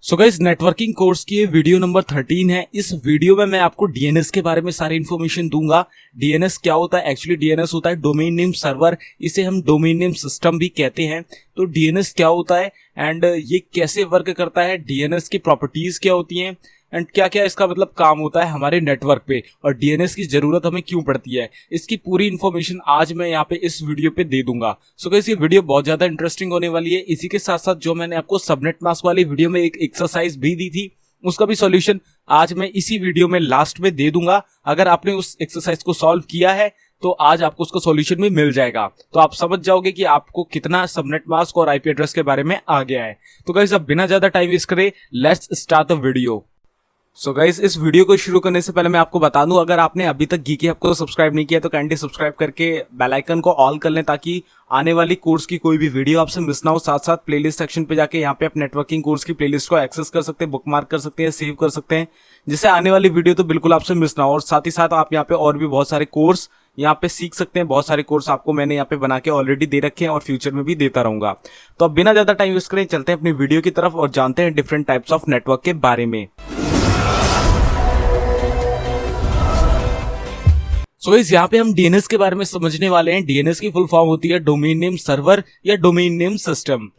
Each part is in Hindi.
सो गाइस, नेटवर्किंग कोर्स की ये वीडियो नंबर 13 है। इस वीडियो में मैं आपको डीएनएस के बारे में सारी इन्फॉर्मेशन दूंगा। डीएनएस क्या होता है? एक्चुअली डीएनएस होता है डोमेन नेम सर्वर, इसे हम डोमेन नेम सिस्टम भी कहते हैं। तो डीएनएस क्या होता है एंड ये कैसे वर्क करता है, डीएनएस की प्रॉपर्टीज क्या होती हैं एंड क्या क्या इसका मतलब काम होता है हमारे नेटवर्क पे, और डीएनएस की जरूरत हमें क्यों पड़ती है, इसकी पूरी इन्फॉर्मेशन आज मैं यहाँ पे इस वीडियो पे दे दूंगा। सो गाइस, ये वीडियो बहुत ज्यादा इंटरेस्टिंग होने वाली है। इसी के साथ साथ जो मैंने आपको सबनेट मास्क वाली वीडियो में एक एक्सरसाइज भी दी थी, उसका भी सॉल्यूशन आज मैं इसी वीडियो में लास्ट में दे दूंगा। अगर आपने उस एक्सरसाइज को सॉल्व किया है तो आज आपको उसका सॉल्यूशन भी मिल जाएगा, तो आप समझ जाओगे कि आपको कितना सबनेट मास्क और आईपी एड्रेस के बारे में आ गया है। तो गाइस, अब बिना ज्यादा टाइम वेस्ट करे let's start the video. So guys, इस वीडियो को शुरू करने से पहले मैं आपको बता दूं, अगर आपने अभी तक गीकी हब को सब्सक्राइब नहीं किया तो काइंडली सब्सक्राइब करके बेल आइकन को ऑल कर लें, ताकि आने वाली कोर्स की कोई भी वीडियो आपसे मिस ना हो। साथ साथ प्लेलिस्ट सेक्शन पे जाके यहाँ पे आप नेटवर्किंग कोर्स की प्लेलिस्ट को एक्सेस कर सकते हैं, बुकमार्क कर सकते हैं, सेव कर सकते हैं, जिससे आने वाली वीडियो तो बिल्कुल आपसे मिस ना हो। और साथ ही साथ आप यहाँ पे और भी बहुत सारे कोर्स यहाँ पे सीख सकते हैं। बहुत सारे कोर्स आपको मैंने यहाँ पे बना के ऑलरेडी दे रखे हैं और फ्यूचर में भी देता रहूंगा। तो अब बिना ज्यादा टाइम वेस्ट करें चलते हैं अपनी वीडियो की तरफ और जानते हैं डिफरेंट टाइप्स ऑफ नेटवर्क के बारे में। सो गाइस, यहाँ पे हम डीएनएस के बारे में समझने वाले हैं। डीएनएस की फुल फॉर्म होती है डोमेन नेम सर्वर या डोमेन नेम सिस्टम।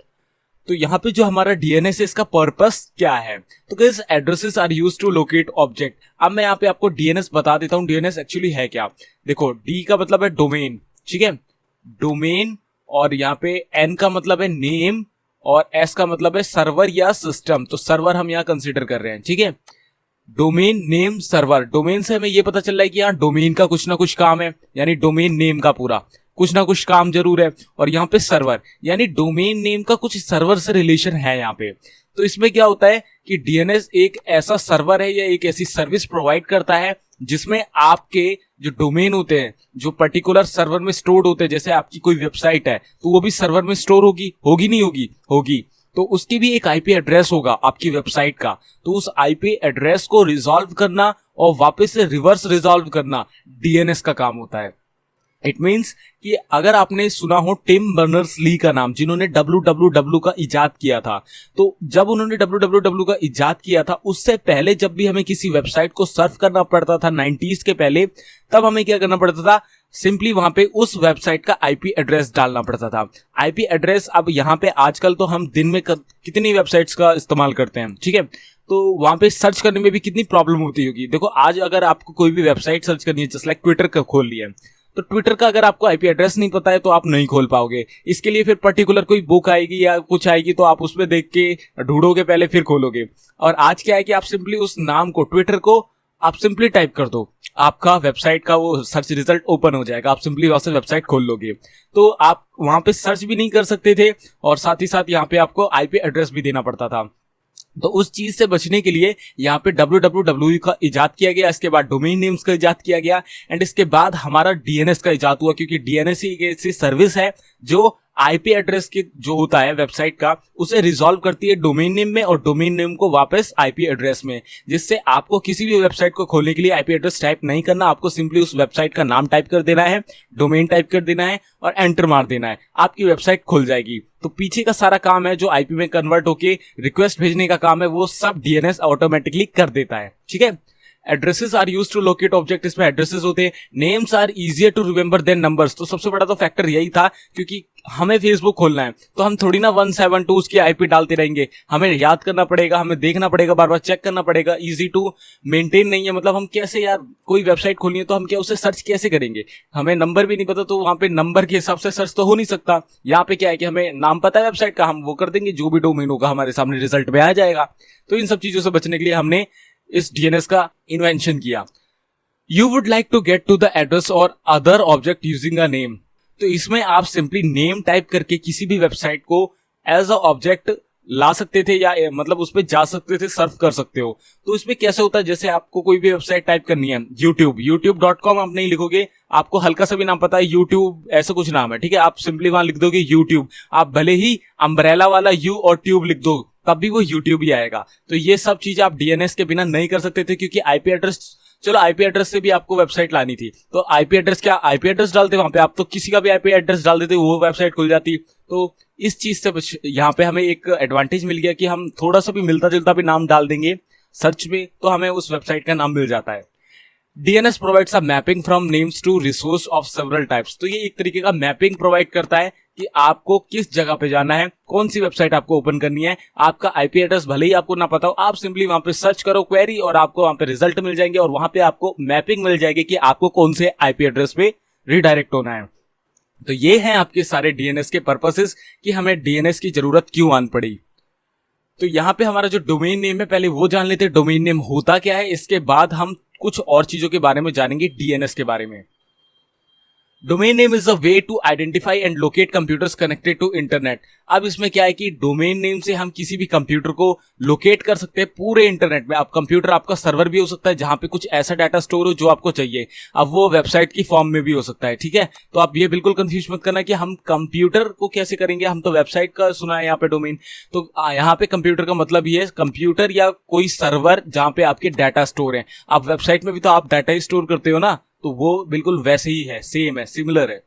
तो यहाँ पे जो हमारा डीएनएस है, इसका पर्पस क्या है? तो guys, addresses are used to locate object. अब मैं यहाँ पे आपको डीएनएस बता देता हूँ डीएनएस एक्चुअली है क्या। देखो, डी का मतलब है डोमेन, ठीक है, डोमेन, और यहाँ पे एन का मतलब है नेम, और एस का मतलब है सर्वर या सिस्टम। तो सर्वर हम यहाँ कंसिडर कर रहे हैं, ठीक है। डोमेन नेम सर्वर, डोमेन से हमें ये पता चल रहा है कि यहाँ डोमेन का कुछ ना कुछ काम है, यानी डोमेन नेम का पूरा कुछ ना कुछ काम जरूर है। और यहाँ पे सर्वर, यानी डोमेन नेम का कुछ सर्वर से रिलेशन है यहाँ पे। तो इसमें क्या होता है कि डीएनएस एक ऐसा सर्वर है या एक ऐसी सर्विस प्रोवाइड करता है जिसमें आपके जो डोमेन होते हैं, जो पर्टिकुलर सर्वर में स्टोर्ड होते हैं, जैसे आपकी कोई वेबसाइट है तो वो भी सर्वर में स्टोर होगी नहीं होगी, तो उसकी भी एक आईपी एड्रेस होगा आपकी वेबसाइट का। तो उस आईपी एड्रेस को रिजॉल्व करना और वापस से रिवर्स रिजॉल्व करना डीएनएस का काम होता है। इट मीन्स कि अगर आपने सुना हो टिम बर्नर्स-ली का नाम, जिन्होंने www का इजाद किया था, तो जब उन्होंने www का इजाद किया था, उससे पहले जब भी हमें किसी वेबसाइट को सर्फ करना पड़ता था 90s के पहले, तब हमें क्या करना पड़ता था? सिंपली वहां पे उस वेबसाइट का आईपी एड्रेस डालना पड़ता था। आईपी एड्रेस, अब यहाँ पे आजकल तो हम दिन में कितनी वेबसाइट्स का इस्तेमाल करते हैं, ठीक है, तो वहां पे सर्च करने में भी कितनी प्रॉब्लम होती होगी। देखो, आज अगर आपको कोई भी वेबसाइट सर्च करनी है, जस्ट लाइक ट्विटर का खोल लिया, तो ट्विटर का अगर आपको आईपी एड्रेस नहीं पता है तो आप नहीं खोल पाओगे। इसके लिए फिर पर्टिकुलर कोई बुक आएगी या कुछ आएगी, तो आप उसमें देख के ढूंढोगे पहले, फिर खोलोगे। और आज क्या है कि आप सिंपली उस नाम को, ट्विटर को आप सिंपली टाइप कर दो, आपका वेबसाइट का वो सर्च रिजल्ट ओपन हो जाएगा, आप सिंपली वहां से वेबसाइट खोल लोगे। तो आप वहां पे सर्च भी नहीं कर सकते थे, और साथ ही साथ यहाँ पे आपको आईपी एड्रेस भी देना पड़ता था। तो उस चीज से बचने के लिए यहाँ पे www का इजाद किया गया, इसके बाद डोमेन नेम्स का इजाद किया गया, एंड इसके बाद हमारा डीएनएस का इजाद हुआ, क्योंकि डीएनएस ही एक ऐसी सर्विस है जो आईपी एड्रेस के जो होता है वेबसाइट का, उसे रिजॉल्व करती है डोमेन नेम में, और डोमेन नेम को वापस आईपी एड्रेस में, जिससे आपको किसी भी वेबसाइट को खोलने के लिए आईपी एड्रेस टाइप नहीं करना। आपको सिंपली उस वेबसाइट का नाम टाइप कर देना है, डोमेन टाइप कर देना है और एंटर मार देना है, आपकी वेबसाइट खुल जाएगी। तो पीछे का सारा काम है जो आईपी में कन्वर्ट होके रिक्वेस्ट भेजने का काम है, वो सब डीएनएस ऑटोमेटिकली कर देता है, ठीक है। Addresses are used to locate object, इसमें एड्रेसेस होते हैं। Names are easier to remember than numbers, तो सबसे बड़ा तो फैक्टर यही था, क्योंकि हमें फेसबुक खोलना है तो हम थोड़ी ना 172 उसकी आईपी डालते रहेंगे, हमें याद करना पड़ेगा, हमें देखना पड़ेगा, बार बार चेक करना पड़ेगा। इजी टू मेंटेन नहीं है, मतलब हम कैसे यार कोई वेबसाइट खोलनी है तो हम क्या उसे सर्च कैसे करेंगे, हमें नंबर भी नहीं पता, तो वहां पे नंबर के हिसाब से सर्च तो हो नहीं सकता। यहाँ पे क्या है कि हमें नाम पता है वेबसाइट का, हम वो कर देंगे, जो भी डोमेन होगा हमारे सामने रिजल्ट में आ जाएगा। तो इन सब चीजों से बचने के लिए हमने इस डीएनएस का इन्वेंशन किया। You would like to get to the address और other object using a name, तो इसमें आप सिंपली नेम टाइप करके किसी भी वेबसाइट को एज अ ऑब्जेक्ट ला सकते थे, या मतलब उस पर जा सकते थे, सर्फ कर सकते हो। तो इसमें कैसे होता है, जैसे आपको कोई भी वेबसाइट टाइप करनी है, youtube.com आप नहीं लिखोगे, आपको हल्का सा भी नाम पता है, यूट्यूब ऐसा कुछ नाम है, ठीक है, आप सिंपली वहां लिख दोगे यूट्यूब, आप भले ही अम्ब्रेला वाला यू और ट्यूब लिख दो, तब भी वो यूट्यूब ही आएगा। तो ये सब चीज आप डीएनएस के बिना नहीं कर सकते थे, क्योंकि आईपी एड्रेस, चलो आईपी एड्रेस से भी आपको वेबसाइट लानी थी, तो आईपी एड्रेस क्या, आईपी एड्रेस डालते वहां पे, आप तो किसी का भी आईपी एड्रेस डाल देते, वो वेबसाइट खुल जाती। तो इस चीज से यहाँ पे हमें एक एडवांटेज मिल गया कि हम थोड़ा सा भी मिलता जुलता भी नाम डाल देंगे सर्च में तो हमें उस वेबसाइट का नाम मिल जाता है। DNS provides a mapping from names to resource of several types. तो ये एक तरीके का मैपिंग प्रोवाइड करता है कि आपको किस जगह पे जाना है, कौन सी वेबसाइट आपको ओपन करनी है। आपका IP एड्रेस भले ही आपको ना पता हो, आप सिंपली वहां पे सर्च करो क्वेरी और आपको वहां पे रिजल्ट मिल जाएंगे और वहां पे आपको मैपिंग मिल जाएगी कि आपको कौन से IP एड्रेस पे रिडायरेक्ट होना है। तो ये हैं आपके सारे DNS के पर्पसेस कि हमें DNS की जरूरत क्यों आन पड़ी। तो यहाँ पे हमारा जो डोमेन नेम है, पहले वो जान लेते हैं डोमेन नेम होता क्या है, इसके बाद हम कुछ और चीजों के बारे में जानेंगे DNS के बारे में। Domain name is a way to identify and locate computers connected to internet. अब इसमें क्या है कि डोमेन नेम से हम किसी भी कंप्यूटर को लोकेट कर सकते हैं पूरे इंटरनेट में। अब कंप्यूटर आपका सर्वर भी हो सकता है जहां पे कुछ ऐसा डाटा स्टोर हो जो आपको चाहिए, अब वो वेबसाइट की फॉर्म में भी हो सकता है, ठीक है। तो आप ये बिल्कुल कंफ्यूज मत करना कि हम कंप्यूटर को कैसे करेंगे, हम तो वेबसाइट का सुना है यहाँ पे डोमेन। तो यहाँ पे कंप्यूटर का मतलब ये है कंप्यूटर या कोई सर्वर जहां पे आपके डाटा स्टोर है। आप वेबसाइट में भी तो आप डाटा ही स्टोर करते हो ना, तो वो बिल्कुल वैसे ही है, सेम है, सिमिलर है।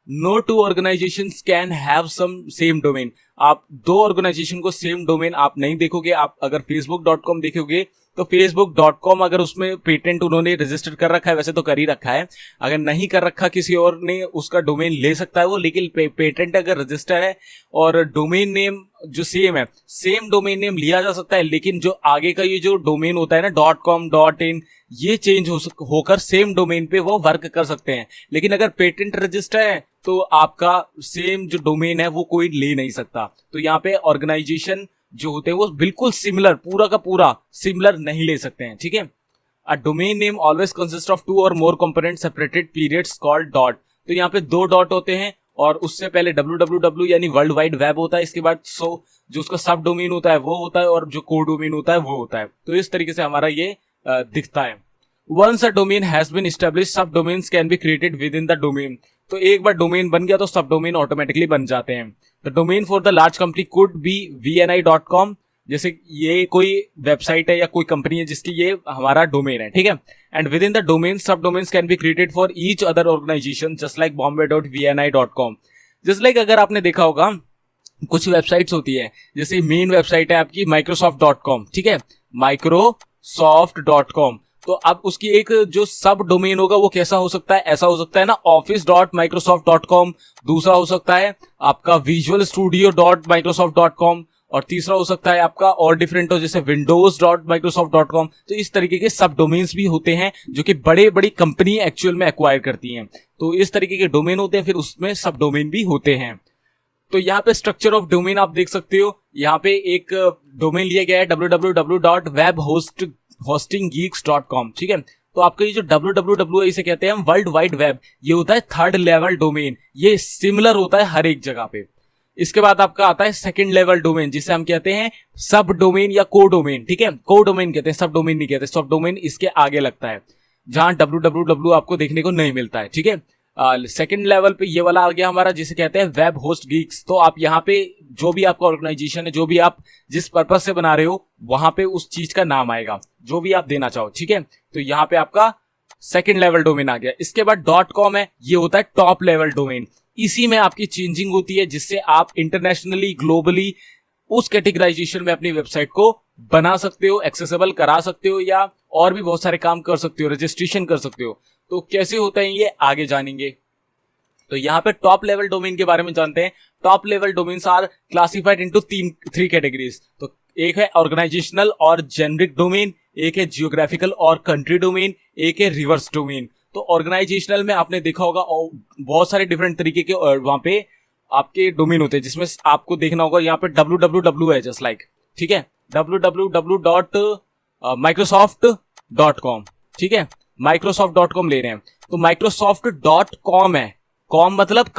No two organizations can have some same domain. आप दो ऑर्गेनाइजेशन को सेम डोमेन आप नहीं देखोगे। आप अगर facebook.com देखोगे तो facebook.com अगर उसमें पेटेंट उन्होंने रजिस्टर कर रखा है, वैसे तो कर ही रखा है, अगर नहीं कर रखा किसी और ने उसका डोमेन ले सकता है वो, लेकिन पेटेंट अगर रजिस्टर है और डोमेन नेम जो सेम है, सेम डोमेन नेम लिया जा सकता है, लेकिन जो आगे का ये जो डोमेन होता है ना .com .in, ये चेंज होकर सेम डोमेन पे वो वर्क कर सकते हैं। लेकिन अगर पेटेंट रजिस्टर है तो आपका सेम जो डोमेन है वो कोई ले नहीं सकता। तो यहाँ पे ऑर्गेनाइजेशन जो होते हैं वो बिल्कुल सिमिलर, पूरा का पूरा सिमिलर नहीं ले सकते हैं, ठीक है। A domain name always consist of 2 और more component separated periods called dot. तो यहाँ पे 2 डॉट होते हैं और उससे पहले www यानी वर्ल्ड वाइड वेब होता है, इसके बाद जो उसका सब डोमेन होता है वो होता है और जो कोड डोमेन होता है वो होता है। तो इस तरीके से हमारा ये दिखता है। Once a domain has been established, subdomains can be created within the domain। तो एक बार डोमेन बन गया तो सब डोमेन ऑटोमेटिकली बन जाते हैं। The domain for the large company could be VNI.com, जैसे ये कोई वेबसाइट है या कोई कंपनी है जिसकी ये हमारा डोमेन है, ठीक है। And within the domain sub domains can be created for each other organization just like bombay.vni.com। Just like अगर आपने देखा होगा कुछ वेबसाइट्स होती है, जैसे मेन वेबसाइट है आपकी microsoft.com, ठीक है, microsoft.com। तो अब उसकी एक जो सब डोमेन होगा वो कैसा हो सकता है, ऐसा हो सकता है ना office.microsoft.com, दूसरा हो सकता है आपका visualstudio.microsoft.com और तीसरा हो सकता है आपका और डिफरेंट हो जैसे windows.microsoft.com। तो इस तरीके के सब डोमेन्स भी होते हैं जो कि बड़े बड़ी कंपनी एक्चुअल में एक्वायर करती हैं। तो इस तरीके के डोमेन होते हैं, फिर उसमें सब डोमेन भी होते हैं। तो यहाँ पे स्ट्रक्चर ऑफ डोमेन आप देख सकते हो, यहाँ पे एक डोमेन लिया गया है www.webhostinggeeks.com, ठीक है। तो आपका ये जो www इसे कहते हैं हम वर्ल्ड वाइड वेब, ये होता है 3rd लेवल डोमेन, ये सिमिलर होता है हर एक जगह पे। इसके बाद आपका आता है 2nd लेवल डोमेन जिसे हम कहते हैं सब डोमेन या को डोमेन, ठीक है। को डोमेन कहते हैं, सब डोमेन नहीं कहते, सब डोमेन इसके आगे लगता है जहां www आपको देखने को नहीं मिलता है, ठीक है। 2nd लेवल पे ये वाला आ गया हमारा जिसे कहते हैं वेब होस्ट गीक्स। तो आप यहाँ पे जो भी आपका ऑर्गेनाइजेशन है, जो भी आप जिस पर्पज से बना रहे हो, वहां पे उस चीज का नाम आएगा जो भी आप देना चाहो, ठीक है। तो यहाँ पे आपका 2nd लेवल डोमेन आ गया। इसके बाद .com है, ये होता है टॉप लेवल डोमेन। इसी में आपकी चेंजिंग होती है जिससे आप इंटरनेशनली ग्लोबली उस कैटेगराइजेशन में अपनी वेबसाइट को बना सकते हो, एक्सेसिबल करा सकते हो या और भी बहुत सारे काम कर सकते हो, रजिस्ट्रेशन कर सकते हो। तो कैसे होता है ये आगे जानेंगे। तो यहाँ पे टॉप लेवल डोमेन के बारे में जानते हैं। Top level domains are classified into 3 categories. तो एक है ऑर्गेनाइजेशनल और जेनरिक डोमेन, एक है जियोग्राफिकल और कंट्री डोमेन, एक है रिवर्स डोमेन। तो ऑर्गेनाइजेशनल में आपने देखा होगा बहुत सारे डिफरेंट तरीके के वहां पे आपके डोमेन होते हैं, जिसमें आपको देखना होगा यहाँ पे www है जस्ट लाइक, ठीक है, www.microsoft.com, ठीक है, microsoft.com ले रहे हैं। तो microsoft.com है, कॉम मतलब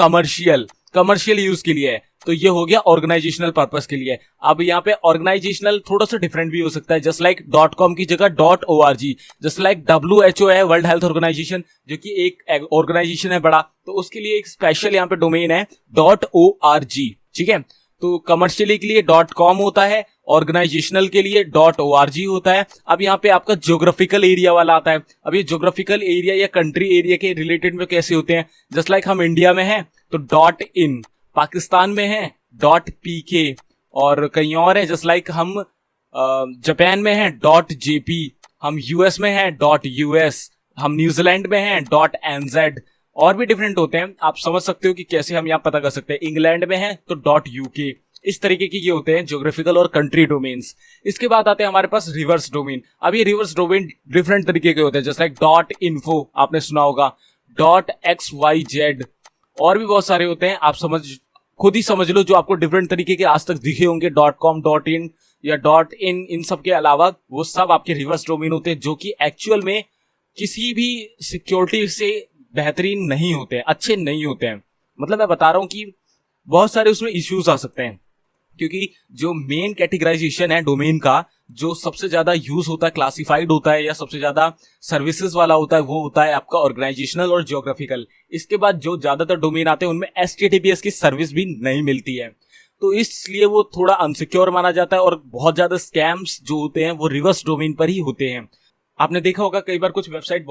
कमर्शियल यूज के लिए है। तो ये हो गया ऑर्गेनाइजेशनल पर्पस के लिए। अब यहाँ पे ऑर्गेनाइजेशनल थोड़ा सा डिफरेंट भी हो सकता है, जस्ट लाइक .com की जगह .org, जस्ट लाइक WHO है वर्ल्ड हेल्थ ऑर्गेनाइजेशन, जो कि एक ऑर्गेनाइजेशन है बड़ा, तो उसके लिए एक स्पेशल यहाँ पे डोमेन है .org, ठीक है। तो कमर्शियली के लिए .com होता है, ऑर्गेनाइजेशनल के लिए .org होता है। अब यहाँ पे आपका ज्योग्राफिकल एरिया वाला आता है। अब ये ज्योग्राफिकल एरिया या कंट्री एरिया के रिलेटेड में कैसे होते हैं, जस्ट लाइक हम इंडिया में हैं तो .in, पाकिस्तान में है .pk, और कहीं और है जस्ट लाइक हम जापान में हैं .jp, हम यूएस में हैं .us, हम न्यूजीलैंड में हैं .nz, और भी डिफरेंट होते हैं। आप समझ सकते हो कि कैसे हम यहाँ पता कर सकते हैं। इंग्लैंड में हैं तो .uk, इस तरीके की ये होते हैं ज्योग्राफिकल और कंट्री डोमेन्स। इसके बाद आते हैं हमारे पास रिवर्स डोमेन। अब ये रिवर्स डोमेन डिफरेंट तरीके के होते हैं, जैसे लाइक .info आपने सुना होगा, .xyz, और भी बहुत सारे होते हैं। आप खुद ही समझ लो जो आपको डिफरेंट तरीके के आज तक दिखे होंगे, .com, .in या .in, इन सब के अलावा वो सब आपके रिवर्स डोमेन होते हैं, जो कि एक्चुअल में किसी भी सिक्योरिटी से बेहतरीन नहीं होते हैं, अच्छे नहीं होते हैं। मतलब मैं बता रहा हूं कि बहुत सारे उसमें इश्यूज आ सकते हैं, क्योंकि जो मेन कैटेगराइजेशन है डोमेन का, जो सबसे ज्यादा यूज होता है, क्लासिफाइड होता है या सबसे ज्यादा सर्विसेज वाला होता है, वो होता है आपका ऑर्गेनाइजेशनल और ज्योग्राफिकल। इसके बाद जो ज्यादातर डोमेन आते हैं उनमें HTTPS की सर्विस भी नहीं मिलती है, तो इसलिए वो थोड़ा अनसिक्योर माना जाता है, और बहुत ज्यादा स्कैम्स जो होते हैं वो रिवर्स डोमेन पर ही होते हैं। आपने देखा होगा कई बार कुछ वेबसाइट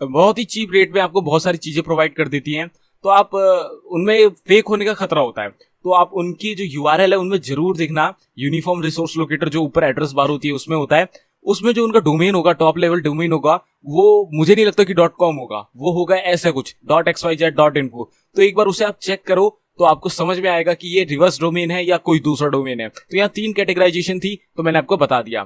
बहुत ही चीप रेट में आपको बहुत सारी चीजें प्रोवाइड कर देती हैं, तो आप उनमें फेक होने का खतरा होता है, तो आप उनकी जो URL है उनमें जरूर देखना। यूनिफॉर्म रिसोर्स लोकेटर जो ऊपर एड्रेस बार होती है उसमें होता है, उसमें जो उनका डोमेन होगा, टॉप लेवल डोमेन होगा, वो मुझे नहीं लगता कि .com होगा, वो होगा ऐसा कुछ .xyz, .info। तो एक बार उसे आप चेक करो तो आपको समझ में आएगा कि ये रिवर्स डोमेन है या कोई दूसरा डोमेन है। तो यहाँ 3 कैटेगराइजेशन थी, तो मैंने आपको बता दिया।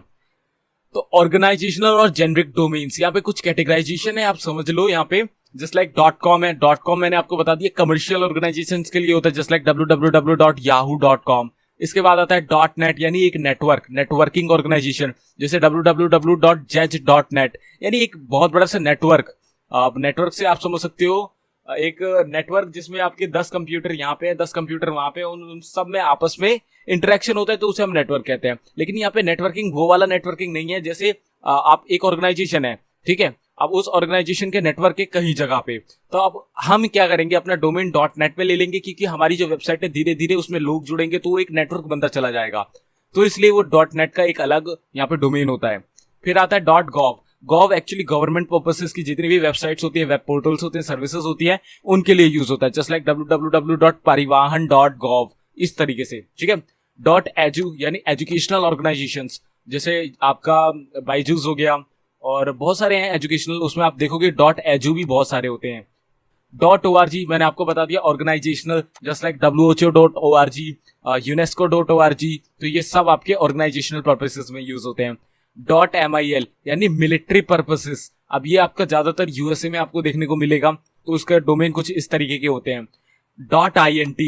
तो ऑर्गेनाइजेशनल और जेनरिक डोमेन्स, यहाँ पे कुछ कैटेगराइजेशन है, आप समझ लो। यहाँ पे जस्ट लाइक .com है, .com मैंने आपको बता दिया कमर्शियल ऑर्गेनाइजेशन के लिए होता है, जस्ट लाइक www.yahoo.com। इसके बाद आता है .net, यानी एक नेटवर्किंग ऑर्गेनाइजेशन, जैसे www.judge.net, यानी एक बहुत बड़ा सा नेटवर्क। नेटवर्क से आप समझ सकते हो एक नेटवर्क जिसमें आपके 10 कंप्यूटर यहाँ पे, 10 कंप्यूटर वहां पे, उन सब में आपस में इंटरेक्शन होता है, तो उसे हम नेटवर्क कहते हैं। लेकिन यहाँ पे नेटवर्किंग वो वाला नेटवर्किंग नहीं है, जैसे आप एक ऑर्गेनाइजेशन है, ठीक है, अब उस ऑर्गेनाइजेशन के नेटवर्क के कहीं जगह पे, तो अब हम क्या करेंगे, अपना डोमेन .net पे ले लेंगे, क्योंकि हमारी जो वेबसाइट है धीरे धीरे उसमें लोग जुड़ेंगे, तो वो एक नेटवर्क बनता चला जाएगा, तो इसलिए वो .net का एक अलग यहाँ पे डोमेन होता है। फिर आता है .gov एक्चुअली गवर्नमेंट पर्पसेस की जितनी भी वेबसाइट्स होती है, वेब पोर्टल्स होते हैं, सर्विसेज होती है, उनके लिए यूज होता है, जस्ट लाइक www.parivahan.gov, इस तरीके से, ठीक है। .edu यानी एजुकेशनल ऑर्गेनाइजेशंस, जैसे आपका बायजूस हो गया, और बहुत सारे हैं एजुकेशनल, उसमें आप देखोगे .edu भी बहुत सारे होते हैं। .org मैंने आपको बता दिया organisational, just like WHO.org, UNESCO.org, तो ये सब आपके ऑर्गेनाइजेशनल पर्पसेस में यूज होते हैं। .mil यानी मिलिट्री पर्पसेस, अब ये आपका ज्यादातर USA में आपको देखने को मिलेगा, तो उसका डोमेन कुछ इस तरीके के होते हैं। .int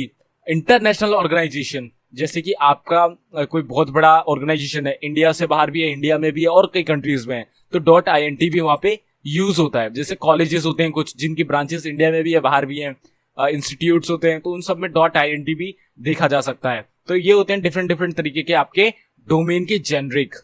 इंटरनेशनल ऑर्गेनाइजेशन, जैसे कि आपका कोई बहुत बड़ा ऑर्गेनाइजेशन है, इंडिया से बाहर भी है, इंडिया में भी है, और कई कंट्रीज में है, तो .int भी वहां पे यूज होता है। जैसे कॉलेजेस होते हैं कुछ जिनकी ब्रांचेस इंडिया में भी है, बाहर भी हैं, इंस्टीट्यूट्स होते हैं, तो उन सब में .int भी देखा जा सकता है। तो ये होते हैं डिफरेंट तरीके के आपके डोमेन के जेनरिक।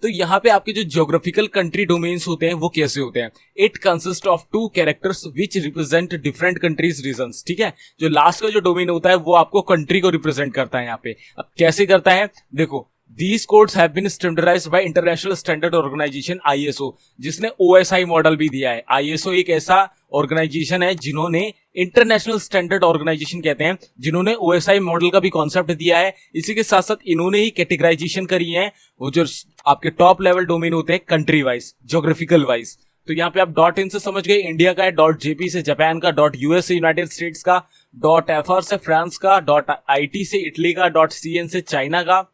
तो यहाँ पे आपके जो ज्योग्राफिकल कंट्री डोमेन्स होते हैं वो कैसे होते हैं, it consist of 2 characters which represent different countries regions, ठीक है। जो लास्ट का जो डोमेन होता है वो आपको कंट्री को रिप्रेजेंट करता है। यहाँ पे अब कैसे करता है, देखो, These codes have been standardized by International Standard Organization ISO, जिसने OSI मॉडल भी दिया है। ISO एक ऐसा ऑर्गेनाइजेशन है जिन्होंने इंटरनेशनल स्टैंडर्ड ऑर्गेनाइजेशन कहते हैं, जिन्होंने OSI मॉडल का भी कॉन्सेप्ट दिया है। इसी के साथ साथ इन्होंने ही कैटेगराइजेशन करी है, वो जो आपके टॉप लेवल डोमेन होते हैं कंट्री वाइज, ज्योग्राफिकल वाइज। तो यहाँ पे आप .in से समझ गए इंडिया का है, .jp से जापान का, .us से यूनाइटेड स्टेट्स का, .fr से फ्रांस का, .it से इटली का, .cn से चाइना का,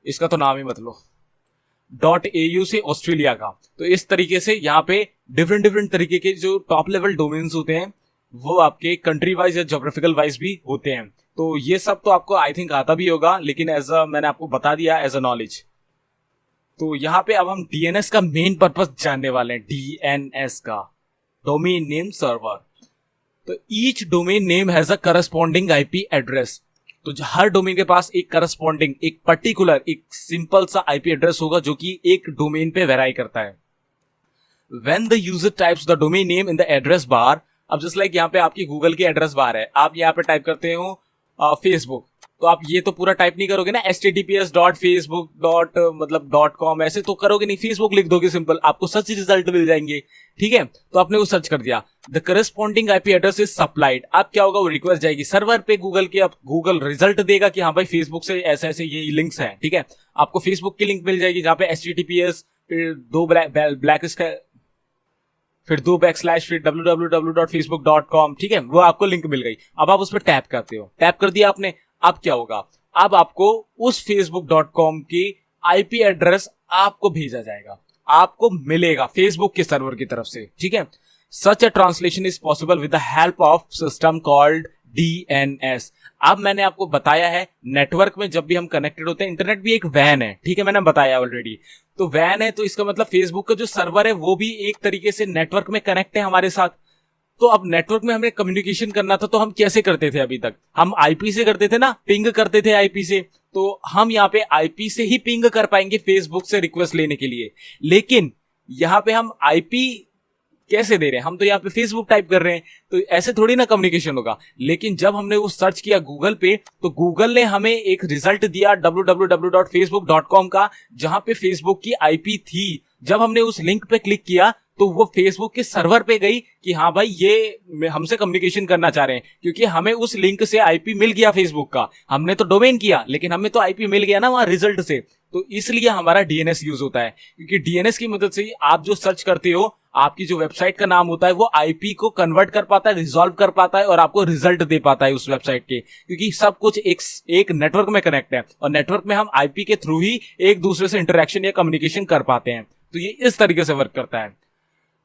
इसका तो नाम ही मत लो, .au से ऑस्ट्रेलिया का। तो इस तरीके से यहाँ पे डिफरेंट तरीके के जो टॉप लेवल डोमेन्स होते हैं वो आपके कंट्री वाइज या ज्योग्राफिकल वाइज भी होते हैं। तो ये सब तो आपको आई थिंक आता भी होगा, लेकिन मैंने आपको बता दिया एज अ नॉलेज। तो यहाँ पे अब हम DNS का मेन पर्पस जानने वाले हैं, DNS का, डोमेन नेम सर्वर। तो each domain name has a corresponding IP address, तो हर डोमेन के पास एक करस्पॉन्डिंग, एक पर्टिकुलर, एक सिंपल सा IP एड्रेस होगा जो कि एक डोमेन पे वेराई करता है। When the user types the domain name in the address bar, अब जस्ट लाइक यहाँ पे आपकी गूगल की एड्रेस बार है, आप यहाँ पे टाइप करते हो फेसबुक, तो आप ये तो पूरा टाइप नहीं करोगे ना, https.facebook. मतलब .com ऐसे तो करोगे नहीं, फेसबुक लिख दोगे सिंपल, आपको सर्च रिजल्ट मिल जाएंगे। ठीक है, तो आपने वो सर्च कर दिया, the corresponding IP address is supplied. अब क्या होगा, वो रिक्वेस्ट जाएगी सर्वर पे गूगल के, अब गूगल रिजल्ट देगा कि हाँ भाई फेसबुक से ऐसे ऐसे ये लिंक्स हैं। ठीक है, आपको फेसबुक की लिंक मिल जाएगी जहां पे https फिर फिर 2 बैकस्लैश फिर www.facebook.com। ठीक है, वो आपको लिंक मिल गई। अब आप उस पर टैप करते हो, टैप कर दिया आपने। अब क्या होगा, अब आपको उस facebook.com की आईपी एड्रेस आपको भेजा जाएगा, आपको मिलेगा फेसबुक के सर्वर की तरफ से। ठीक है, such a translation is possible with the help of system called DNS। अब मैंने आपको बताया है, नेटवर्क में जब भी हम कनेक्टेड होते हैं, इंटरनेट भी एक वैन है। ठीक है, मैंने बताया ऑलरेडी, तो वैन है तो इसका मतलब फेसबुक का जो सर्वर है वो भी एक तरीके से नेटवर्क में कनेक्ट है हमारे साथ। तो अब नेटवर्क में हमें कम्युनिकेशन करना था, तो हम कैसे करते थे, अभी तक हम आईपी से करते थे ना, पिंग करते थे आईपी से। तो हम यहाँ पे आईपी से ही पिंग कर पाएंगे फेसबुक से रिक्वेस्ट लेने के लिए, लेकिन यहाँ पे हम आईपी कैसे दे रहे हैं, हम तो यहाँ पे फेसबुक टाइप कर रहे हैं, तो ऐसे थोड़ी ना कम्युनिकेशन होगा। लेकिन जब हमने वो सर्च किया गूगल पे, तो गूगल ने हमें एक रिजल्ट दिया www.facebook.com का, जहां पे फेसबुक की आईपी थी। जब हमने उस लिंक पे क्लिक किया तो वो फेसबुक के सर्वर पे गई कि हाँ भाई ये हमसे कम्युनिकेशन करना चाह रहे हैं, क्योंकि हमें उस लिंक से आईपी मिल गया फेसबुक का। हमने तो डोमेन किया, लेकिन हमें तो आईपी मिल गया ना वहां रिजल्ट से। तो इसलिए हमारा डीएनएस यूज होता है, क्योंकि डीएनएस की मदद से ही आप जो सर्च करते हो, आपकी जो वेबसाइट का नाम होता है वो आईपी को कन्वर्ट कर पाता है, रिजॉल्व कर पाता है और आपको रिजल्ट दे पाता है उस वेबसाइट के, क्योंकि सब कुछ एक नेटवर्क में कनेक्ट है और नेटवर्क में हम आईपी के थ्रू ही एक दूसरे से इंटरेक्शन या कम्युनिकेशन कर पाते हैं। तो ये इस तरीके से वर्क करता है।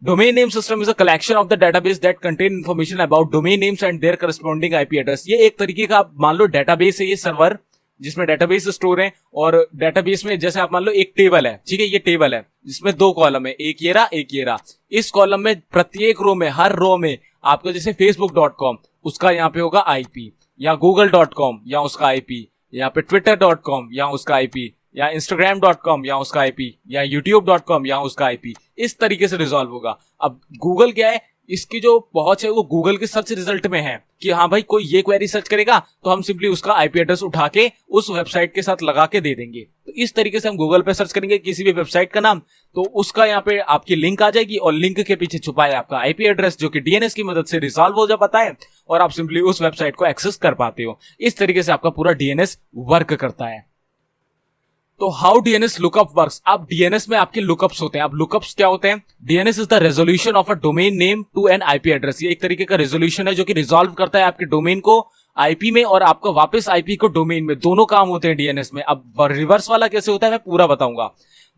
Domain name system is a collection of the database that contain information about domain names and their corresponding IP address। ये एक तरीके का आप मान लो डेटाबेस है, ये सर्वर जिसमें डेटाबेस स्टोर है, और डेटाबेस में जैसे आप मान लो एक टेबल है। ठीक है, ये टेबल है जिसमें 2 कॉलम है, एक ये रहा एक ये रहा। इस कॉलम में प्रत्येक रो में, हर रो में आपको जैसे facebook.com उसका यहाँ पे होगा आईपी, या google.com या उसका आईपी, यहाँ पे twitter.com या उसका आईपी, या instagram.com या उसका आईपी, या youtube.com या उसका आईपी। इस तरीके से रिजॉल्व होगा। अब गूगल क्या है, इसकी जो पहुंच है वो गूगल के सर्च रिजल्ट में है कि हाँ भाई कोई ये क्वेरी सर्च करेगा तो हम सिंपली उसका आईपी एड्रेस उठा के उस वेबसाइट के साथ लगा के दे देंगे। तो इस तरीके से हम गूगल पे सर्च करेंगे किसी भी वेबसाइट का नाम, तो उसका यहाँ पे आपकी लिंक आ जाएगी और लिंक के पीछे छुपा है आपका आईपी एड्रेस, जो कि डीएनएस की मदद से रिजॉल्व हो जा पाता है और आप सिंपली उस वेबसाइट को एक्सेस कर पाते हो। इस तरीके से आपका पूरा डीएनएस वर्क करता है। तो हाउ डीएनएस लुकअप वर्क्स। अब डीएनएस में आपके लुकअप्स होते हैं। अब लुकअप्स क्या होते हैं, DNS is the resolution of a domain name to an IP address. ये एक तरीके का रेजोल्यूशन है जो कि रिजॉल्व करता है आपके डोमेन को आईपी में और आपका वापस आईपी को डोमेन में, दोनों काम होते हैं डीएनएस में। अब रिवर्स वाला कैसे होता है मैं पूरा बताऊंगा।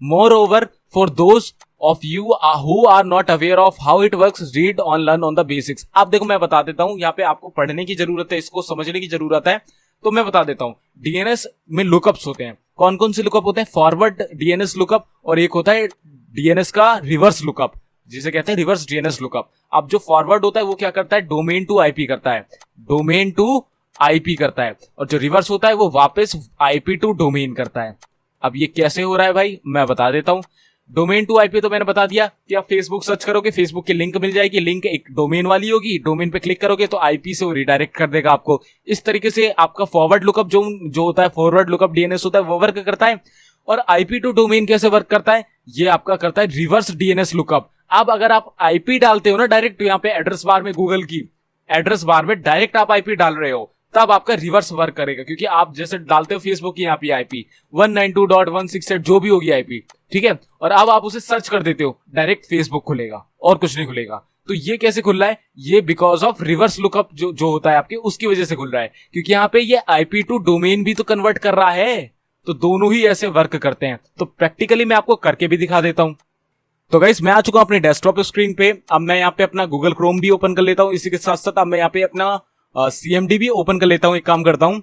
Moreover for those of you who are not aware of how it works, read on learn on the basics. अब देखो मैं बता देता हूं, यहाँ पे आपको पढ़ने की जरूरत है, इसको समझने की जरूरत है, तो मैं बता देता हूं। डीएनएस में लुकअप्स होते हैं। कौन कौन से लुकअप होते हैं, फॉरवर्ड डीएनएस लुकअप, और एक होता है डीएनएस का रिवर्स लुकअप, जिसे कहते हैं रिवर्स डीएनएस लुकअप। अब जो फॉरवर्ड होता है वो क्या करता है, डोमेन टू आईपी करता है, डोमेन टू आईपी करता है, और जो रिवर्स होता है वो वापस आईपी टू डोमेन करता है। अब ये कैसे हो रहा है भाई मैं बता देता हूं। डोमेन टू आईपी तो मैंने बता दिया कि आप फेसबुक सर्च करोगे, फेसबुक की लिंक मिल जाएगी, लिंक एक डोमेन वाली होगी, डोमेन पे क्लिक करोगे तो आईपी से वो रिडायरेक्ट कर देगा आपको। इस तरीके से आपका फॉरवर्ड लुकअप जो होता है, फॉरवर्ड लुकअप डीएनएस होता है, वो वर्क करता है। और आईपी टू डोमेन कैसे वर्क करता है, ये आपका करता है रिवर्स डीएनएस लुकअप। अब अगर आप आईपी डालते हो ना डायरेक्ट यहाँ पे एड्रेस बार में, गूगल की एड्रेस बार में डायरेक्ट आप आईपी डाल रहे हो, तब आपका रिवर्स वर्क करेगा, क्योंकि आप जैसे डालते हो फेसबुक की यहाँ पे आईपी 192.168 जो भी होगी आईपी, ठीक है, और अब आप उसे सर्च कर देते हो, डायरेक्ट फेसबुक खुलेगा और कुछ नहीं खुलेगा। तो ये कैसे खुल रहा है, ये बिकॉज ऑफ रिवर्स लुकअप जो होता है आपके, उसकी वजह से खुल रहा है, क्योंकि यहाँ पे ये आईपी टू डोमेन भी तो कन्वर्ट कर रहा है। तो दोनों ही ऐसे वर्क करते हैं। तो प्रैक्टिकली मैं आपको करके भी दिखा देता हूं। तो गाइस मैं आ चुका हूं अपने डेस्कटॉप स्क्रीन पे। अब मैं यहाँ पे अपना गूगल क्रोम भी ओपन कर लेता हूं, इसी के साथ साथ अब मैं यहाँ पे अपना सीएमडी भी ओपन कर लेता हूं। एक काम करता हूं,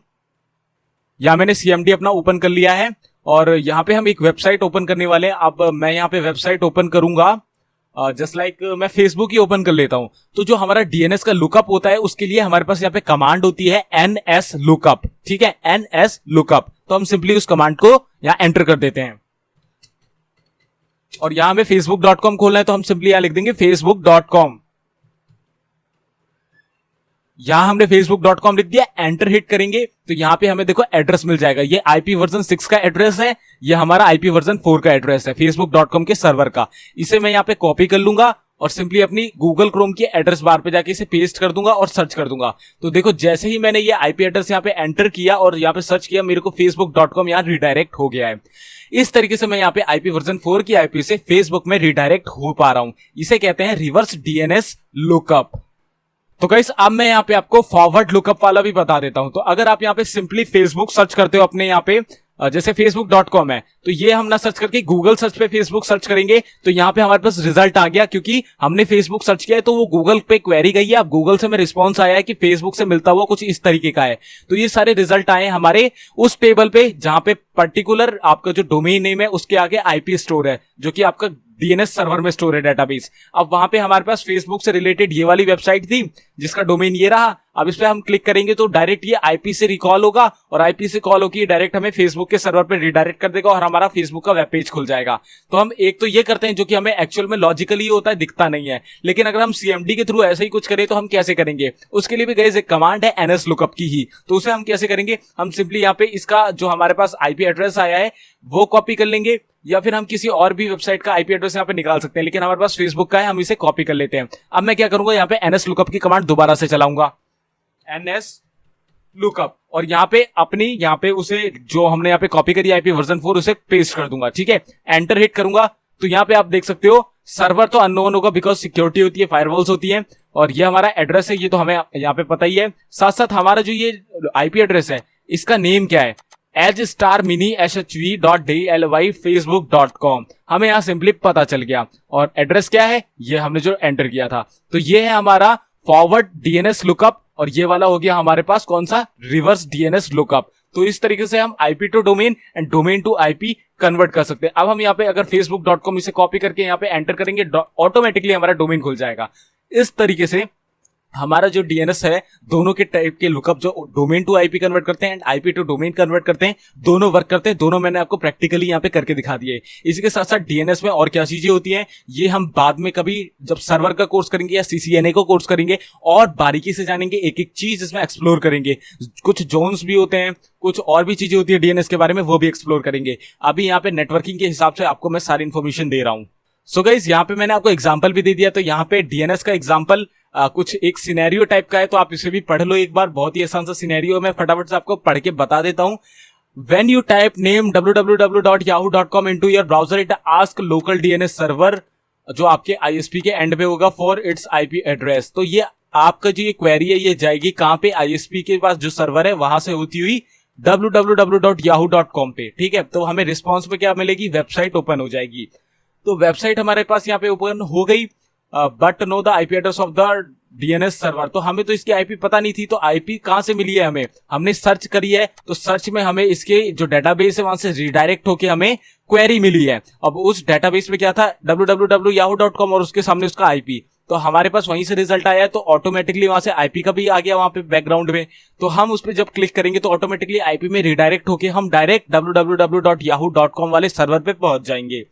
यहाँ मैंने सीएमडी अपना ओपन कर लिया है और यहाँ पे हम एक वेबसाइट ओपन करने वाले हैं। अब मैं यहाँ पे वेबसाइट ओपन करूंगा, जस्ट लाइक मैं फेसबुक ही ओपन कर लेता हूं। तो जो हमारा डीएनएस का लुकअप होता है उसके लिए हमारे पास यहाँ पे कमांड होती है एनएस लुकअप, ठीक है, एनएस लुकअप। तो हम सिंपली उस कमांड को यहाँ एंटर कर देते हैं और यहाँ हमें facebook.com खोलना है, तो हम सिंपली यहाँ लिख देंगे facebook.com। यहाँ हमने facebook.com लिख दिया, एंटर हिट करेंगे तो यहाँ पे हमें देखो एड्रेस मिल जाएगा। ये आईपी वर्जन 6 का एड्रेस है, ये हमारा आईपी वर्जन 4 का एड्रेस है facebook.com के सर्वर का। इसे मैं यहाँ पे कॉपी कर लूंगा और सिंपली अपनी गूगल क्रोम की एड्रेस बार पे जाके इसे पेस्ट कर दूंगा और सर्च कर दूंगा। तो देखो जैसे ही मैंने ये आईपी एड्रेस यहाँ पे एंटर किया और यहाँ पे सर्च किया, मेरे को facebook.com यहाँ रिडायरेक्ट हो गया है। इस तरीके से मैं यहाँ पे आईपी वर्जन 4 की आईपी से फेसबुक में रिडायरेक्ट हो पा रहा हूं। इसे कहते हैं रिवर्स डीएनएस लुकअप। तो गाइस अब मैं यहाँ पे आपको फॉरवर्ड लुकअप वाला भी बता देता हूं। तो अगर आप यहाँ पे सिंपली फेसबुक सर्च करते हो अपने यहाँ पे, जैसे facebook.com है, तो ये हम ना सर्च करके गूगल सर्च पे फेसबुक सर्च करेंगे तो यहाँ पे हमारे पास रिजल्ट आ गया, क्योंकि हमने फेसबुक सर्च किया है तो वो गूगल पे क्वेरी गई है। अब गूगल से में रिस्पॉन्स आया है कि फेसबुक से मिलता हुआ कुछ इस तरीके का है। तो ये सारे रिजल्ट आए हमारे उस टेबल पे जहां पे पर्टिकुलर आपका जो डोमेन नेम है उसके आगे आईपी स्टोर है, जो कि आपका डीएनएस सर्वर में स्टोर है डेटाबेस। अब वहां पे हमारे पास फेसबुक से रिलेटेड ये वाली वेबसाइट थी जिसका डोमेन ये रहा। अब इस पे हम क्लिक करेंगे तो डायरेक्ट ये आईपी से रिकॉल होगा और आईपी से कॉल होकर डायरेक्ट हमें फेसबुक के सर्वर पे रिडायरेक्ट कर देगा और हमारा फेसबुक का वेब पेज खुल जाएगा। तो हम एक तो ये करते हैं जो कि हमें एक्चुअल में लॉजिकली होता है, दिखता नहीं है, लेकिन अगर हम सीएमडी के थ्रू ऐसे ही कुछ करें तो हम कैसे करेंगे, उसके लिए भी गाइस एक कमांड है एनएस लुकअप की ही। तो उसे हम कैसे करेंगे, हम सिंपली यहाँ पे इसका जो हमारे पास आईपी एड्रेस आया है वो कॉपी कर लेंगे, या फिर हम किसी और भी वेबसाइट का आईपी एड्रेस यहाँ पे निकाल सकते हैं, लेकिन हमारे पास फेसबुक का है, हम इसे कॉपी कर लेते हैं। अब मैं क्या करूंगा, यहाँ पे एनएस लुकअप की कमांड दोबारा से चलाऊंगा, एनएस लुकअप, और यहाँ पे अपनी यहाँ पे उसे जो हमने यहाँ पे कॉपी करी आईपी वर्जन 4 उसे पेस्ट कर दूंगा। ठीक है, एंटर हिट करूंगा तो यहाँ पे आप देख सकते हो सर्वर तो अननोन होगा बिकॉज सिक्योरिटी होती है, फायरवॉल्स होती है, और ये हमारा एड्रेस है, ये तो हमें यहाँ पे पता ही है। साथ साथ हमारा जो ये आईपी एड्रेस है इसका नेम क्या है, edge-mini-hv.dly facebook.com, हमें यहाँ सिंपली पता चल गया। और एड्रेस क्या है, ये हमने जो एंटर किया था। तो ये है हमारा फॉरवर्ड डीएनएस लुकअप, और ये वाला हो गया हमारे पास कौन सा, रिवर्स डीएनएस लुकअप। तो इस तरीके से हम IP to domain and domain to IP convert कर सकते हैं। अब हम यहाँ पे अगर facebook.com इसे कॉपी करके यहाँ पे एंटर करेंगे, ऑटोमेटिकली हमारा डोमेन खुल जाएगा। इस तरीके से हमारा जो डीएनएस है दोनों के टाइप के लुकअप जो डोमेन टू आईपी कन्वर्ट करते हैं and IP to domain convert करते हैं, दोनों वर्क करते हैं। दोनों मैंने आपको प्रैक्टिकली यहाँ पे करके दिखा दिए। इसी के साथ साथ डीएनएस में और क्या चीजें होती हैं ये हम बाद में कभी जब सर्वर का कोर्स करेंगे या सीसीएनए को कोर्स करेंगे और बारीकी से जानेंगे, एक एक चीज इसमें एक्सप्लोर करेंगे। कुछ जोन्स भी होते हैं, कुछ और भी चीजें होती है डीएनएस के बारे में, वो भी एक्सप्लोर करेंगे। अभी यहाँ पे नेटवर्किंग के हिसाब से आपको मैं सारी इन्फॉर्मेशन दे रहा हूँ। सो गाइस यहाँ पे मैंने आपको एग्जाम्पल भी दे दिया। तो यहाँ पे डीएनएस का एग्जाम्पल कुछ एक सिनेरियो टाइप का है, तो आप इसे भी पढ़ लो एक बार। बहुत ही आसान सा सिनेरियो, मैं फटाफट से आपको पढ़ के बता देता हूं। When you type name www.yahoo.com into your browser, it asks local DNS server जो आपके ISP के एंड पे होगा for its IP address। तो ये आपका जो ये क्वेरी है ये जाएगी कहां पे, ISP के पास जो सर्वर है वहां से होती हुई www.yahoo.com पे। ठीक है, तो हमें रिस्पॉन्स पे क्या मिलेगी, वेबसाइट ओपन हो जाएगी। तो वेबसाइट हमारे पास यहाँ पे ओपन हो गई, but know the IP address of the DNS server. तो हमें तो इसकी आईपी पता नहीं थी, तो आईपी कहां से मिली है हमें, हमने सर्च करी है, तो सर्च में हमें इसके जो डेटाबेस है वहां से रिडायरेक्ट होके हमें क्वेरी मिली है। अब उस डेटाबेस में क्या था, www.yahoo.com और उसके सामने उसका आईपी, तो हमारे पास वहीं से रिजल्ट आया है। तो ऑटोमेटिकली वहां से आईपी का भी आ गया वहां पे बैकग्राउंड में। तो हम उस पर जब क्लिक करेंगे तो ऑटोमेटिकली आईपी में रिडायरेक्ट होके हम डायरेक्ट www.yahoo.com वाले सर्वर पे पहुंच जाएंगे।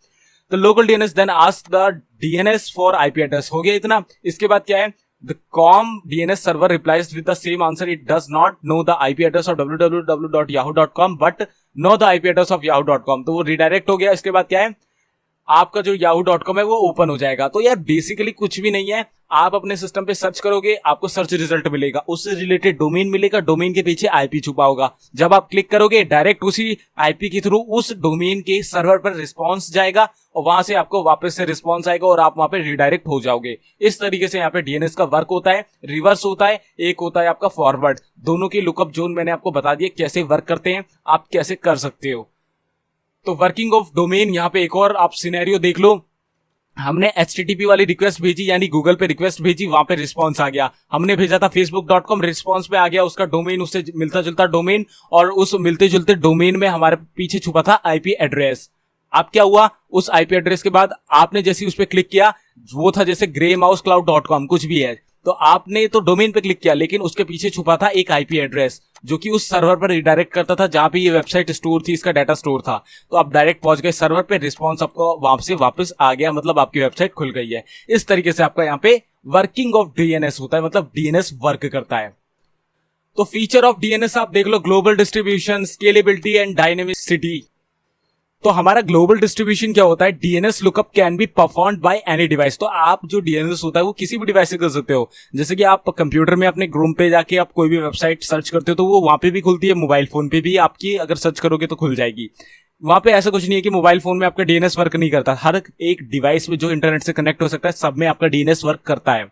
तो local DNS then ask the DNS for IP address, हो गया इतना। इसके बाद क्या है, the com DNS server replies with the same answer, it does not know the IP address of www.yahoo.com but know the IP address of yahoo.com। तो वो रिडायरेक्ट हो गया। इसके बाद क्या है, आपका जो yahoo.com है वो ओपन हो जाएगा। तो यार बेसिकली कुछ भी नहीं है, आप अपने सिस्टम पे सर्च करोगे, आपको सर्च रिजल्ट मिलेगा, उससे रिलेटेड डोमेन मिलेगा, डोमेन के पीछे आईपी छुपा होगा। जब आप क्लिक करोगे डायरेक्ट उसी आईपी के थ्रू उस डोमेन के सर्वर पर रिस्पॉन्स जाएगा और वहां से आपको वापस से रिस्पॉन्स आएगा और आप वहां पे रिडायरेक्ट हो जाओगे। इस तरीके से यहाँ पे डीएनएस का वर्क होता है। रिवर्स होता है, एक होता है आपका फॉरवर्ड। दोनों के लुकअप जोन मैंने आपको बता दिए कैसे वर्क करते हैं, आप कैसे कर सकते हो। तो वर्किंग ऑफ डोमेन, यहाँ पे एक और आप सिनेरियो देख लो। हमने HTTP वाली रिक्वेस्ट भेजी, यानी गूगल पे रिक्वेस्ट भेजी, वहां पे रिस्पॉन्स आ गया। हमने भेजा था facebook.com, रिस्पॉन्स पे आ गया उसका डोमेन, उससे मिलता जुलता डोमेन, और उस मिलते जुलते डोमेन में हमारे पीछे छुपा था आईपी एड्रेस। अब क्या हुआ, उस आईपी एड्रेस के बाद आपने जैसे उस पर क्लिक किया, वो था जैसे greymousecloud.com कुछ भी है, तो आपने तो डोमेन पे क्लिक किया, लेकिन उसके पीछे छुपा था एक आईपी एड्रेस जो कि उस सर्वर पर रिडायरेक्ट करता था जहां पे ये वेबसाइट स्टोर थी, इसका डाटा स्टोर था। तो आप डायरेक्ट पहुंच गए सर्वर पे, रिस्पॉन्स आपको वहां से वापस आ गया, मतलब आपकी वेबसाइट खुल गई है। इस तरीके से आपका यहाँ पे वर्किंग ऑफ डीएनएस होता है, मतलब डीएनएस वर्क करता है। तो फीचर ऑफ डीएनएस आप देख लो, ग्लोबल डिस्ट्रीब्यूशन, स्केलेबिलिटी एंड डायनेमिसिटी। तो हमारा ग्लोबल डिस्ट्रीब्यूशन क्या होता है, DNS lookup can be performed by any device. तो आप जो डीएनएस होता है वो किसी भी डिवाइस से कर सकते हो। जैसे कि आप कंप्यूटर में अपने क्रोम पे जाके आप कोई भी वेबसाइट सर्च करते हो तो वो वहां पे भी खुलती है, मोबाइल फोन पे भी आपकी अगर सर्च करोगे तो खुल जाएगी। वहां पे ऐसा कुछ नहीं है कि मोबाइल फोन में आपका डीएनएस वर्क नहीं करता। हर एक डिवाइस में जो इंटरनेट से कनेक्ट हो सकता है सब में आपका डीएनएस वर्क करता है।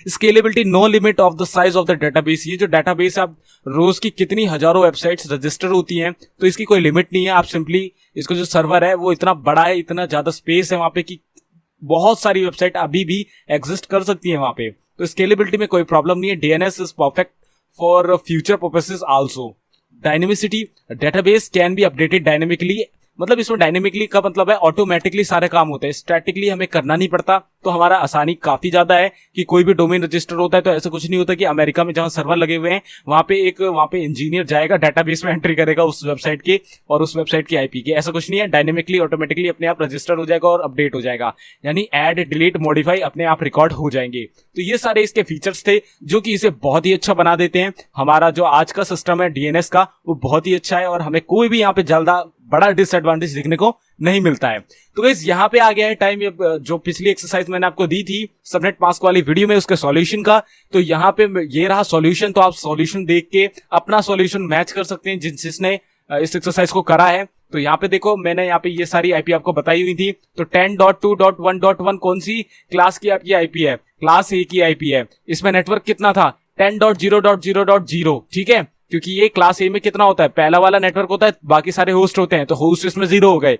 Scalability, no limit of the size of the database. ये जो डेटाबेस आप रोज की कितनी हजारों वेबसाइट्स रजिस्टर होती हैं तो इसकी कोई लिमिट नहीं है। आप सिंपली इसको जो सर्वर है वो इतना बड़ा है, इतना ज्यादा स्पेस है वहां पे कि बहुत सारी वेबसाइट अभी भी एग्जिस्ट कर सकती है वहां पे। तो स्केलेबिलिटी में कोई प्रॉब्लम नहीं है। DNS is perfect for future purposes also. Dynamicity, database can be updated dynamically. मतलब इसमें डायनेमिकली का मतलब है ऑटोमेटिकली सारे काम होते हैं, स्टैटिकली हमें करना नहीं पड़ता। तो हमारा आसानी काफी ज्यादा है कि कोई भी डोमेन रजिस्टर होता है तो ऐसा कुछ नहीं होता कि अमेरिका में जहां सर्वर लगे हुए हैं वहां पे इंजीनियर जाएगा, डेटाबेस में एंट्री करेगा उस वेबसाइट की और उस वेबसाइट की आईपी की। ऐसा कुछ नहीं है, डायनेमिकली ऑटोमेटिकली अपने आप रजिस्टर हो जाएगा और अपडेट हो जाएगा, यानी ऐड, डिलीट, मॉडिफाई अपने आप रिकॉर्ड हो जाएंगे। तो ये सारे इसके फीचर्स थे जो कि इसे बहुत ही अच्छा बना देते हैं। हमारा जो आज का सिस्टम है डीएनएस का वो बहुत ही अच्छा है और हमें कोई भी यहाँ पे ज्यादा बड़ा डिसएडवांटेज देखने को नहीं मिलता है। तो गाइस यहाँ पे आ गया है टाइम जो पिछली एक्सरसाइज मैंने आपको दी थी सबनेट मास्क वाली वीडियो में उसके सॉल्यूशन का। तो यहाँ पे ये रहा सॉल्यूशन। तो आप सॉल्यूशन देख के अपना सॉल्यूशन मैच कर सकते हैं जिसने इस एक्सरसाइज को करा है। तो यहाँ पे देखो मैंने यहाँ पे ये सारी आईपी आपको बताई हुई थी। तो 10.2.1.1 कौन सी क्लास की आपकी आईपी है, क्लास ए की आईपी है। इसमें नेटवर्क कितना था 10.0.0.0, ठीक है, क्योंकि ये क्लास ए में कितना होता है, पहला वाला नेटवर्क होता है, बाकी सारे होस्ट होते हैं, तो होस्ट इसमें 0 हो गए।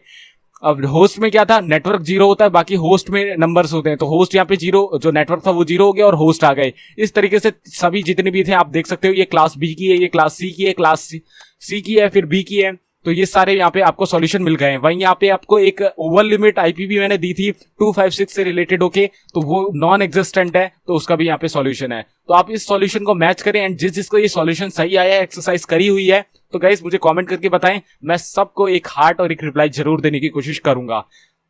अब होस्ट में क्या था, नेटवर्क 0 होता है, बाकी होस्ट में नंबर्स होते हैं, तो होस्ट यहाँ पे 0, जो नेटवर्क था वो 0 हो गया और होस्ट आ गए। इस तरीके से सभी जितने भी थे आप देख सकते हो, ये क्लास बी की है, ये क्लास सी की है, क्लास सी की है, फिर बी की है। तो ये सारे यहाँ पे आपको सॉल्यूशन मिल गए हैं। वहीं यहाँ पे आपको एक ओवर लिमिट आईपी भी मैंने दी थी 256 से रिलेटेड होके, तो वो नॉन एग्जिस्टेंट है, तो उसका भी यहाँ पे सॉल्यूशन है। तो आप इस सॉल्यूशन को मैच करें एंड जिसको ये सॉल्यूशन सही आया, एक्सरसाइज करी हुई है, तो गाइस मुझे कमेंट करके बताएं। मैं सबको एक हार्ट और एक रिप्लाई जरूर देने की कोशिश करूंगा।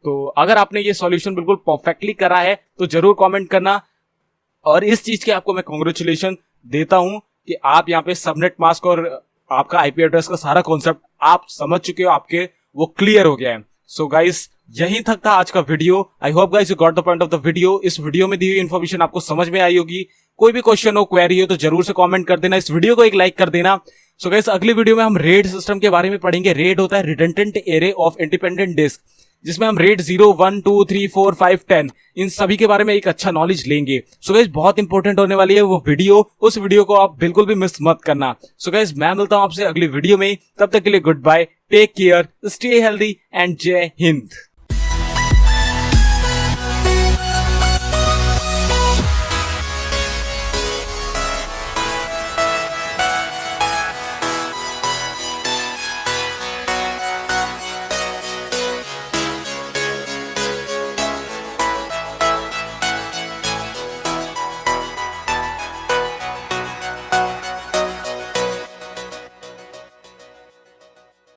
तो अगर आपने ये सॉल्यूशन बिल्कुल परफेक्टली करा है तो जरूर कमेंट करना। और इस चीज के आपको मैं कांग्रेचुलेशन देता हूं कि आप यहाँ पे सबनेट मास्क और आपका आईपी एड्रेस का सारा कॉन्सेप्ट आप समझ चुके हो, आपके वो क्लियर हो गया है। सो गाइस यहीं तक था आज का video. I hope guys you got the point of the video. इस वीडियो में दी हुई इन्फॉर्मेशन आपको समझ में आई होगी। कोई भी क्वेश्चन हो, क्वेरी हो तो जरूर से कमेंट कर देना, इस वीडियो को एक लाइक कर देना। सो गाइस अगली वीडियो में हम रेड सिस्टम के बारे में पढ़ेंगे। रेड होता है redundant array of independent disk, जिसमें हम रेड 0, 1, 2, 3, 4, 5, 10 इन सभी के बारे में एक अच्छा नॉलेज लेंगे। सो गाइस बहुत इंपॉर्टेंट होने वाली है वो वीडियो, उस वीडियो को आप बिल्कुल भी मिस मत करना। सो गाइस मैं मिलता हूं आपसे अगली वीडियो में, तब तक के लिए good bye, take care, stay healthy and जय हिंद।